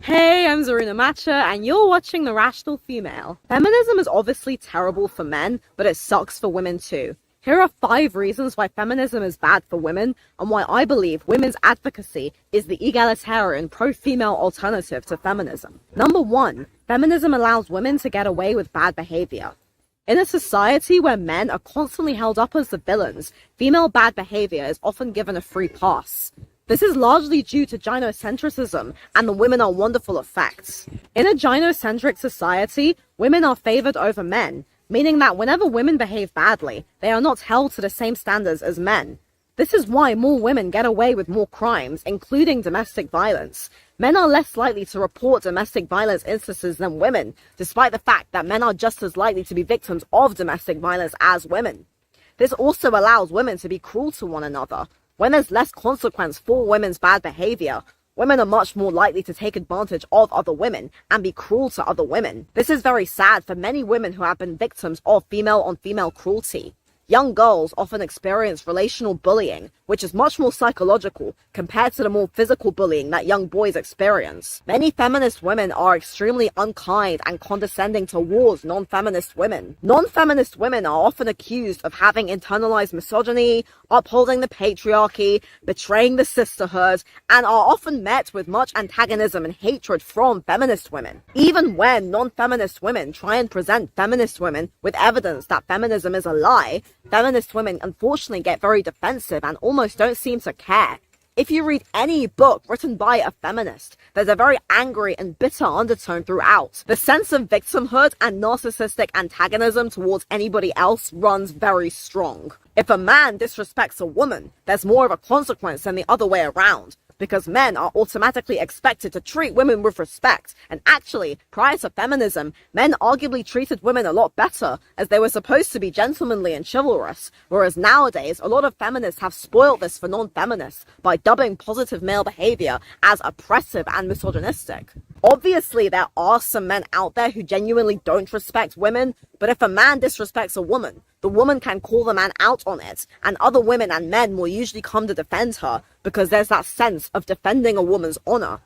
Hey, I'm Zarina Matcha, and you're watching The Rational Female. Feminism is obviously terrible for men, but it sucks for women too. Here are 5 reasons why feminism is bad for women, and why I believe women's advocacy is the egalitarian, pro-female alternative to feminism. Number 1, feminism allows women to get away with bad behavior. In a society where men are constantly held up as the villains, female bad behavior is often given a free pass. This is largely due to gynocentrism and the women are wonderful effects. In a gynocentric society, women are favored over men, meaning that whenever women behave badly, they are not held to the same standards as men. This is why more women get away with more crimes, including domestic violence. Men are less likely to report domestic violence instances than women, despite the fact that men are just as likely to be victims of domestic violence as women. This also allows women to be cruel to one another. When there's less consequence for women's bad behavior, women are much more likely to take advantage of other women and be cruel to other women. This is very sad for many women who have been victims of female-on-female cruelty. Young girls often experience relational bullying, which is much more psychological compared to the more physical bullying that young boys experience. Many feminist women are extremely unkind and condescending towards non-feminist women. Non-feminist women are often accused of having internalized misogyny, upholding the patriarchy, betraying the sisterhood, and are often met with much antagonism and hatred from feminist women. Even when non-feminist women try and present feminist women with evidence that feminism is a lie, feminist women unfortunately get very defensive and almost don't seem to care. If you read any book written by a feminist, there's a very angry and bitter undertone throughout. The sense of victimhood and narcissistic antagonism towards anybody else runs very strong. If a man disrespects a woman, there's more of a consequence than the other way around, because men are automatically expected to treat women with respect. And actually, prior to feminism, men arguably treated women a lot better, as they were supposed to be gentlemanly and chivalrous, whereas nowadays, a lot of feminists have spoiled this for non-feminists by dubbing positive male behavior as oppressive and misogynistic. Obviously, there are some men out there who genuinely don't respect women, but if a man disrespects a woman, the woman can call the man out on it, and other women and men will usually come to defend her, because there's that sense of defending a woman's honor.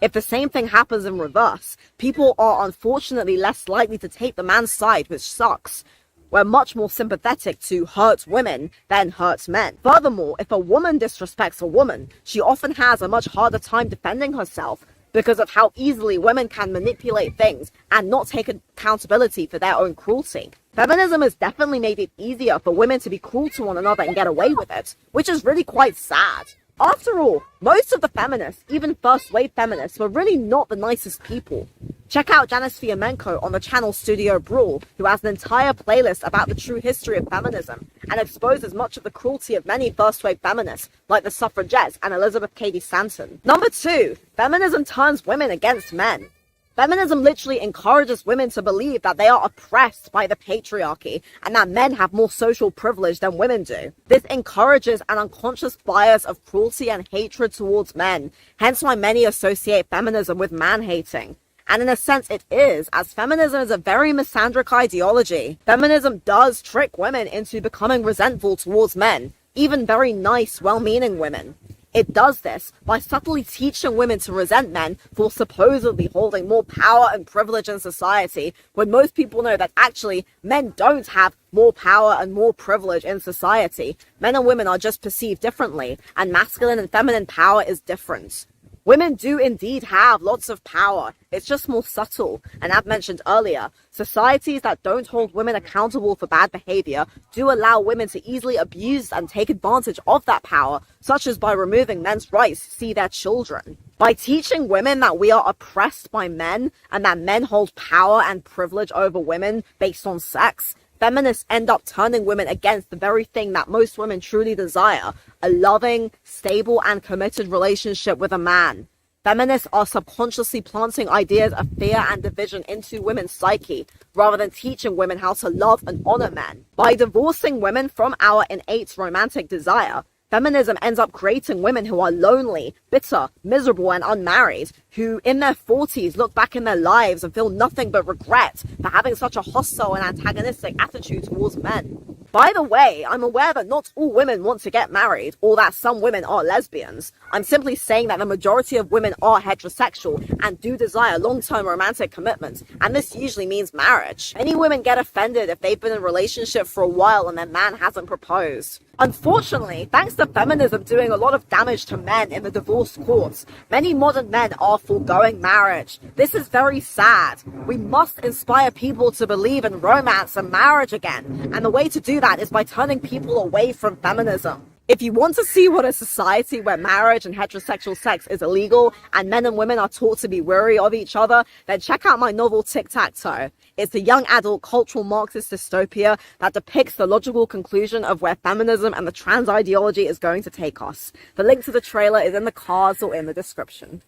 If the same thing happens in reverse, people are unfortunately less likely to take the man's side, which sucks. We're much more sympathetic to hurt women than hurt men. Furthermore, if a woman disrespects a woman, she often has a much harder time defending herself, because of how easily women can manipulate things and not take accountability for their own cruelty. Feminism has definitely made it easier for women to be cruel to one another and get away with it, which is really quite sad. After all, most of the feminists, even first-wave feminists, were really not the nicest people. Check out Janice Fiamenko on the channel Studio Brawl, who has an entire playlist about the true history of feminism and exposes much of the cruelty of many first-wave feminists, like the suffragettes and Elizabeth Cady Stanton. Number 2, feminism turns women against men. Feminism literally encourages women to believe that they are oppressed by the patriarchy and that men have more social privilege than women do. This encourages an unconscious bias of cruelty and hatred towards men, hence why many associate feminism with man-hating. And in a sense it is, as feminism is a very misandric ideology. Feminism does trick women into becoming resentful towards men, even very nice, well-meaning women. It does this by subtly teaching women to resent men for supposedly holding more power and privilege in society, when most people know that actually men don't have more power and more privilege in society. Men and women are just perceived differently, and masculine and feminine power is different. Women do indeed have lots of power, it's just more subtle, and as mentioned earlier, societies that don't hold women accountable for bad behavior do allow women to easily abuse and take advantage of that power, such as by removing men's rights to see their children. By teaching women that we are oppressed by men, and that men hold power and privilege over women based on sex, feminists end up turning women against the very thing that most women truly desire, a loving, stable, and committed relationship with a man. Feminists are subconsciously planting ideas of fear and division into women's psyche, rather than teaching women how to love and honor men. By divorcing women from our innate romantic desire, feminism ends up creating women who are lonely, bitter, miserable, and unmarried, who in their 40s look back in their lives and feel nothing but regret for having such a hostile and antagonistic attitude towards men. By the way, I'm aware that not all women want to get married, or that some women are lesbians. I'm simply saying that the majority of women are heterosexual and do desire long-term romantic commitments, and this usually means marriage. Many women get offended if they've been in a relationship for a while and their man hasn't proposed. Unfortunately, thanks to feminism doing a lot of damage to men in the divorce courts, many modern men are foregoing marriage. This is very sad. We must inspire people to believe in romance and marriage again, and the way to do that is by turning people away from feminism. If you want to see what a society where marriage and heterosexual sex is illegal and men and women are taught to be wary of each other, then check out my novel Tic-Tac-Toe. It's a young adult cultural Marxist dystopia that depicts the logical conclusion of where feminism and the trans ideology is going to take us. The link to the trailer is in the cards or in the description.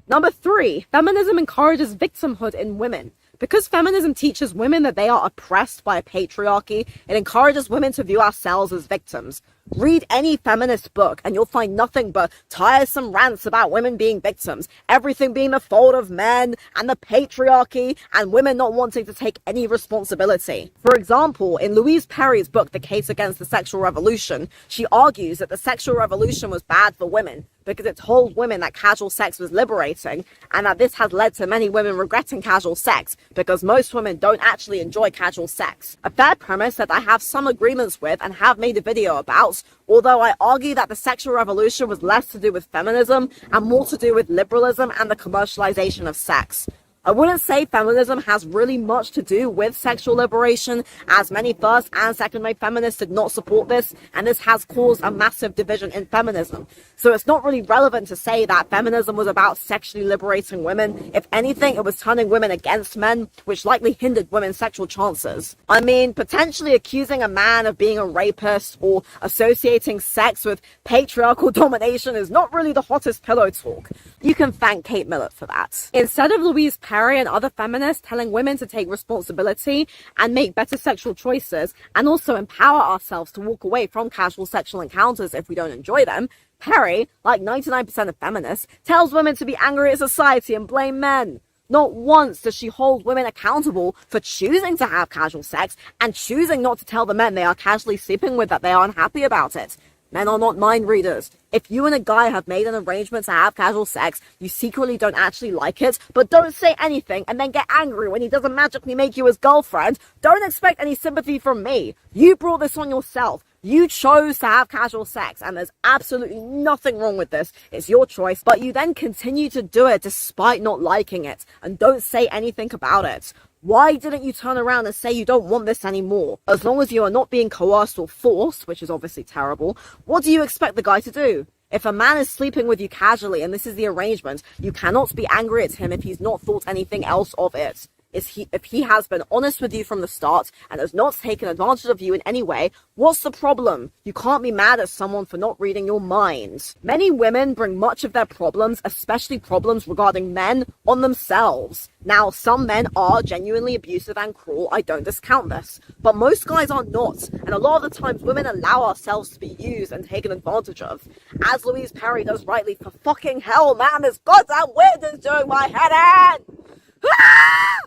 Number 3, feminism encourages victimhood in women. Because feminism teaches women that they are oppressed by a patriarchy, it encourages women to view ourselves as victims. Read any feminist book and you'll find nothing but tiresome rants about women being victims, everything being the fault of men and the patriarchy, and women not wanting to take any responsibility. For example, in Louise Perry's book, The Case Against the Sexual Revolution, she argues that the sexual revolution was bad for women because it told women that casual sex was liberating, and that this has led to many women regretting casual sex because most women don't actually enjoy casual sex. A fair premise that I have some agreements with and have made a video about, although I argue that the sexual revolution was less to do with feminism and more to do with liberalism and the commercialization of sex. I wouldn't say feminism has really much to do with sexual liberation, as many first and second wave feminists did not support this, and this has caused a massive division in feminism. So it's not really relevant to say that feminism was about sexually liberating women. If anything, it was turning women against men, which likely hindered women's sexual chances. I mean, potentially accusing a man of being a rapist or associating sex with patriarchal domination is not really the hottest pillow talk. You can thank Kate Millett for that. Instead of Louise Perry and other feminists telling women to take responsibility and make better sexual choices, and also empower ourselves to walk away from casual sexual encounters if we don't enjoy them, Perry, like 99% of feminists, tells women to be angry at society and blame men. Not once does she hold women accountable for choosing to have casual sex and choosing not to tell the men they are casually sleeping with that they are unhappy about it. Men are not mind readers. If you and a guy have made an arrangement to have casual sex, you secretly don't actually like it, but don't say anything and then get angry when he doesn't magically make you his girlfriend, don't expect any sympathy from me. You brought this on yourself. You chose to have casual sex, and there's absolutely nothing wrong with this. It's your choice, but you then continue to do it despite not liking it, and don't say anything about it. Why didn't you turn around and say you don't want this anymore? As long as you are not being coerced or forced, which is obviously terrible, what do you expect the guy to do? If a man is sleeping with you casually and this is the arrangement, you cannot be angry at him if he's not thought anything else of it. If he has been honest with you from the start and has not taken advantage of you in any way, what's the problem? You can't be mad at someone for not reading your mind. Many women bring much of their problems, especially problems regarding men, on themselves. Now, some men are genuinely abusive and cruel, I don't discount this, but most guys are not, and a lot of the times women allow ourselves to be used and taken advantage of. As Louise Perry does rightly, for fucking hell, man, this goddamn wind is doing my head in! Ah!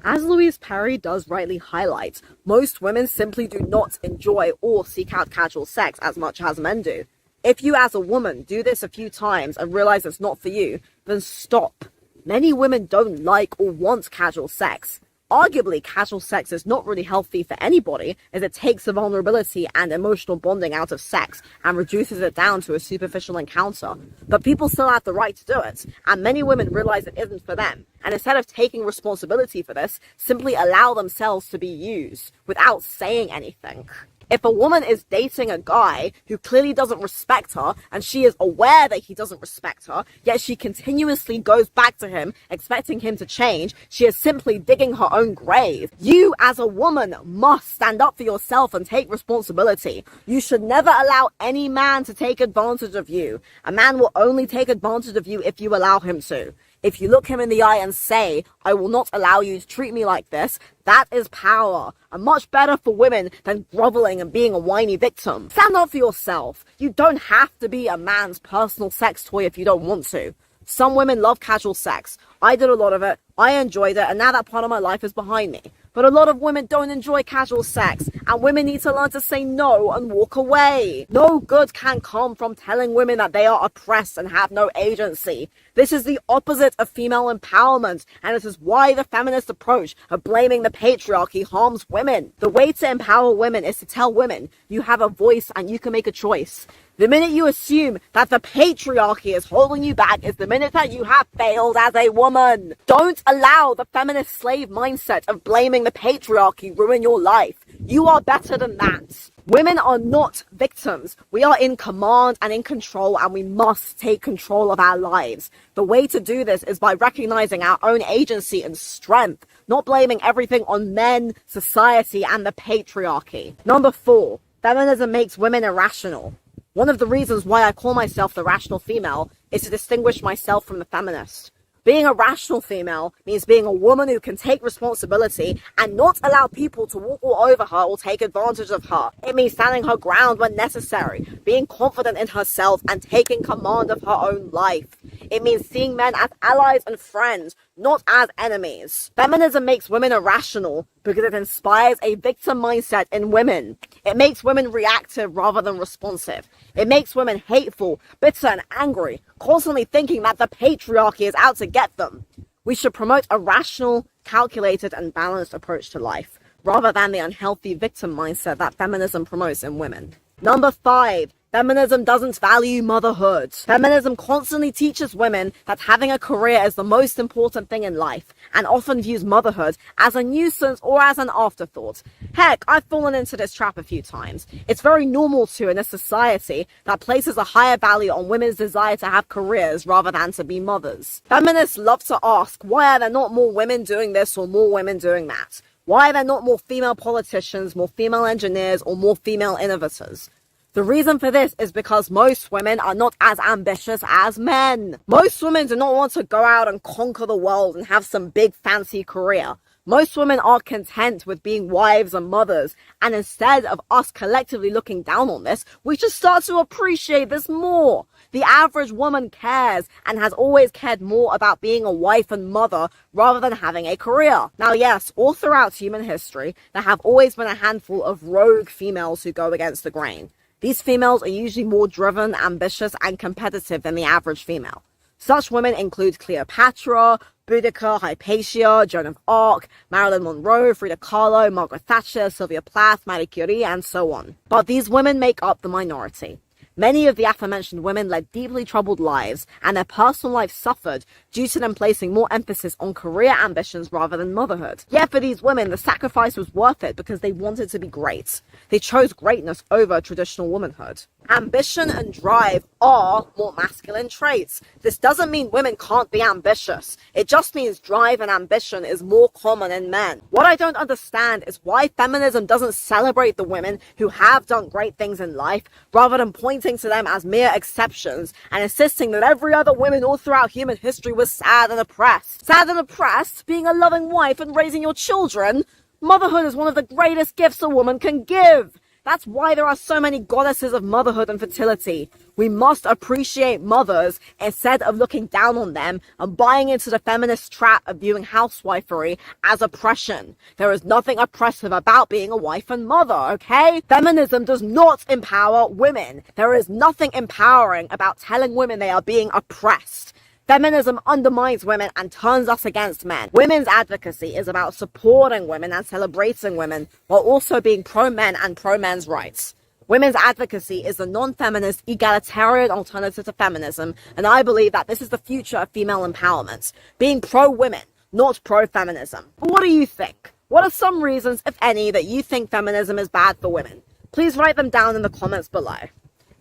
As Louise Perry does rightly highlight, most women simply do not enjoy or seek out casual sex as much as men do. If you as a woman do this a few times and realize it's not for you, then stop. Many women don't like or want casual sex. Arguably, casual sex is not really healthy for anybody, as it takes the vulnerability and emotional bonding out of sex and reduces it down to a superficial encounter. But people still have the right to do it, and many women realize it isn't for them, and instead of taking responsibility for this, simply allow themselves to be used without saying anything. If a woman is dating a guy who clearly doesn't respect her, and she is aware that he doesn't respect her, yet she continuously goes back to him, expecting him to change, she is simply digging her own grave. You, as a woman, must stand up for yourself and take responsibility. You should never allow any man to take advantage of you. A man will only take advantage of you if you allow him to. If you look him in the eye and say, I will not allow you to treat me like this, that is power, and much better for women than groveling and being a whiny victim. Stand up for yourself. You don't have to be a man's personal sex toy if you don't want to. Some women love casual sex. I did a lot of it, I enjoyed it, and now that part of my life is behind me. But a lot of women don't enjoy casual sex, and women need to learn to say no and walk away. No good can come from telling women that they are oppressed and have no agency. This is the opposite of female empowerment, and this is why the feminist approach of blaming the patriarchy harms women. The way to empower women is to tell women you have a voice and you can make a choice. The minute you assume that the patriarchy is holding you back is the minute that you have failed as a woman. Don't allow the feminist slave mindset of blaming the patriarchy ruin your life. You are better than that. Women are not victims. We are in command and in control, and we must take control of our lives. The way to do this is by recognizing our own agency and strength, not blaming everything on men, society, and the patriarchy. Number 4, feminism makes women irrational. One of the reasons why I call myself the rational female is to distinguish myself from the feminist. Being a rational female means being a woman who can take responsibility and not allow people to walk all over her or take advantage of her. It means standing her ground when necessary, being confident in herself and taking command of her own life. It means seeing men as allies and friends, not as enemies. Feminism makes women irrational because it inspires a victim mindset in women. It makes women reactive rather than responsive. It makes women hateful, bitter, and angry, constantly thinking that the patriarchy is out to get them. We should promote a rational, calculated, and balanced approach to life, rather than the unhealthy victim mindset that feminism promotes in women. Number 5. Feminism doesn't value motherhood. Feminism constantly teaches women that having a career is the most important thing in life, and often views motherhood as a nuisance or as an afterthought. Heck, I've fallen into this trap a few times. It's very normal to in a society that places a higher value on women's desire to have careers rather than to be mothers. Feminists love to ask, why are there not more women doing this or more women doing that? Why are there not more female politicians, more female engineers, or more female innovators? The reason for this is because most women are not as ambitious as men. Most women do not want to go out and conquer the world and have some big fancy career. Most women are content with being wives and mothers, and instead of us collectively looking down on this, we should start to appreciate this more. The average woman cares and has always cared more about being a wife and mother rather than having a career. Now yes, all throughout human history, there have always been a handful of rogue females who go against the grain. These females are usually more driven, ambitious, and competitive than the average female. Such women include Cleopatra, Boudica, Hypatia, Joan of Arc, Marilyn Monroe, Frida Kahlo, Margaret Thatcher, Sylvia Plath, Marie Curie, and so on. But these women make up the minority. Many of the aforementioned women led deeply troubled lives, and their personal lives suffered due to them placing more emphasis on career ambitions rather than motherhood. Yet for these women, the sacrifice was worth it because they wanted to be great. They chose greatness over traditional womanhood. Ambition and drive are more masculine traits. This doesn't mean women can't be ambitious. It just means drive and ambition is more common in men. What I don't understand is why feminism doesn't celebrate the women who have done great things in life, rather than pointing to them as mere exceptions and insisting that every other woman all throughout human history was sad and oppressed. Sad and oppressed? Being a loving wife and raising your children? Motherhood is one of the greatest gifts a woman can give. That's why there are so many goddesses of motherhood and fertility. We must appreciate mothers instead of looking down on them and buying into the feminist trap of viewing housewifery as oppression. There is nothing oppressive about being a wife and mother, okay? Feminism does not empower women. There is nothing empowering about telling women they are being oppressed. Feminism undermines women and turns us against men. Women's advocacy is about supporting women and celebrating women while also being pro-men and pro-men's rights. Women's advocacy is the non-feminist, egalitarian alternative to feminism, and I believe that this is the future of female empowerment. Being pro-women, not pro-feminism. But what do you think? What are some reasons, if any, that you think feminism is bad for women? Please write them down in the comments below.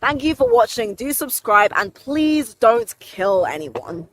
Thank you for watching, do subscribe, and please don't kill anyone.